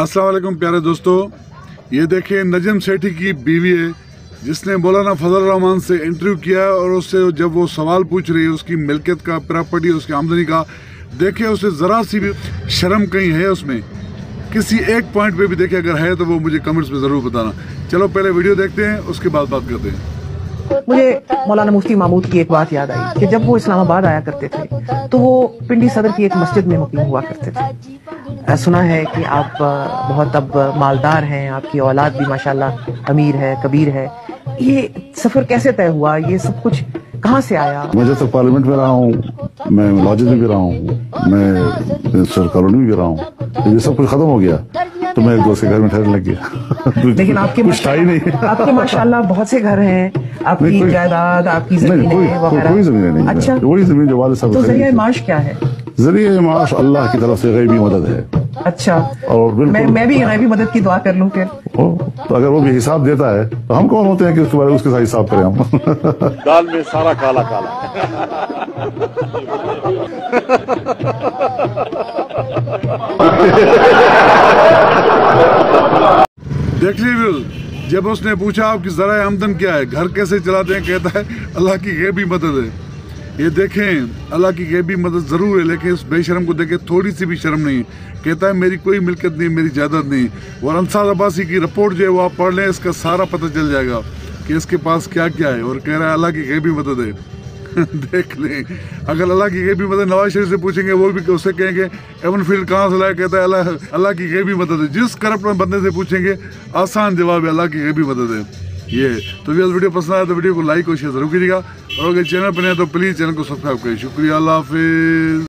अस्सलाम वालेकुम प्यारे दोस्तों, ये देखें नजम सेठी की बीवी है जिसने मौलाना फजल रहमान से इंटरव्यू किया और उससे जब वो सवाल पूछ रही है उसकी मिल्कियत का, प्रॉपर्टी, उसकी आमदनी का, देखे उसे ज़रा सी भी शर्म कहीं है उसमें, किसी एक पॉइंट पे भी देखे, अगर है तो वो मुझे कमेंट्स में ज़रूर बताना। चलो पहले वीडियो देखते हैं, उसके बाद बात करते हैं। मुझे मौलाना मुफ्ती महमूद की एक बात याद आई कि जब वो इस्लामाबाद आया करते थे तो वो पिंडी सदर की एक मस्जिद में मुकीम हुआ करते थे। सुना है कि आप बहुत अब मालदार हैं, आपकी औलाद भी माशाल्लाह अमीर है, कबीर है। ये सफर कैसे तय हुआ, ये सब कुछ कहाँ से आया? मैं जब तक पार्लियामेंट में रहा हूँ, मैं लॉजेस में भी रहा हूँ, मैं कॉलोनी में भी रहा हूँ, ये सब कुछ खत्म हो गया तो मैं एक दोस्त के घर में ठहरने लग गया। लेकिन आपके कुछ था ही नहीं। आपके माशाल्लाह बहुत से घर हैं, आपकी जायदाद, आपकी जमीन कोई जमीन नहीं। अच्छा, वही जमीन जो वाले साहब। तो जरिए माश क्या है? जरिए माश अल्लाह की तरफ से गैबी मदद है। अच्छा, और मैं भी गैबी मदद की दुआ कर लूं फिर। तो अगर वो भी हिसाब देता है तो हम कौन होते हैं कि उसके बारे में उसके साथ हिसाब करें हम। दाल में सारा काला काला। देख लीजिए, जब उसने पूछा आपकी ज़राए आमदन क्या है, घर कैसे चलाते हैं, कहता है अल्लाह की गैबी मदद है। ये देखें, अल्लाह की गैबी मदद ज़रूर है, लेकिन इस बेशरम को देखें थोड़ी सी भी शर्म नहीं। कहता है मेरी कोई मिल्कियत नहीं, मेरी जायदाद नहीं। और अंसार अब्बासी की रिपोर्ट जो है वो आप पढ़ लें, इसका सारा पता चल जाएगा कि इसके पास क्या क्या है। और कह रहा है अल्लाह की गैबी मदद है। देख लें, अगर अल्लाह की गैबी मदद नवाज शरीफ से पूछेंगे वो भी उससे कहेंगे एवन फील्ड कहाँ से लाया, कहता है अल्लाह की गैबी मदद है। जिस करप्ट बंदे से पूछेंगे आसान जवाब है अल्लाह की गैबी मदद है। ये तो भी वीडियो पसंद आया तो वीडियो को लाइक और शेयर जरूर कीजिएगा, और अगर चैनल पर नहीं तो प्लीज़ चैनल को सब्सक्राइब करिए। शुक्रिया, अल्लाह हाफिज़।